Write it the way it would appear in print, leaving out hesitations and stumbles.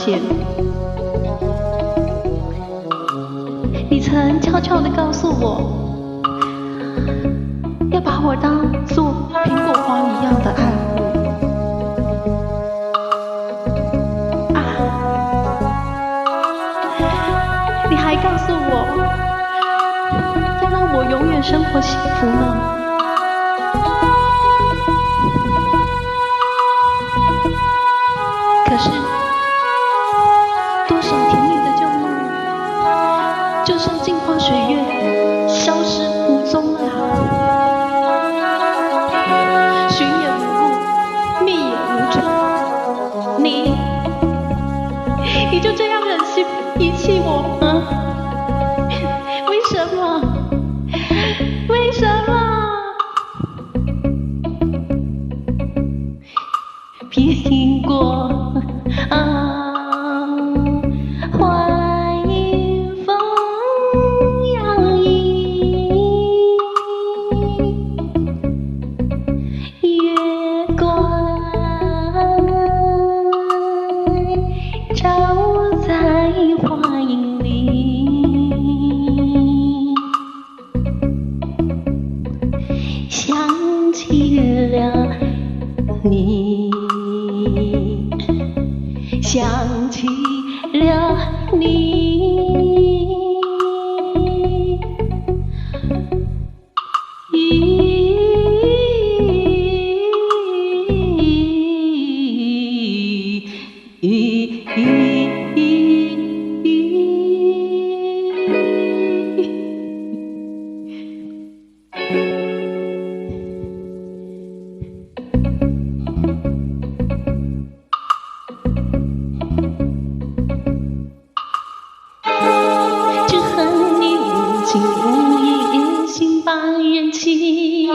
歉。你曾悄悄地告诉我，要把我当作苹果花一样的爱护。你还告诉我，要让我永远生活幸福呢。可是，多少甜蜜的旧梦，就像镜花水月，消失无踪了。寻也无路，觅也无处，你就这样忍心遗弃我吗？为什么？为什么？苹果啊，欢迎风摇曳，月光照在花影里，想起了你，想起了你。只恨你无情无义，隐形把人欺。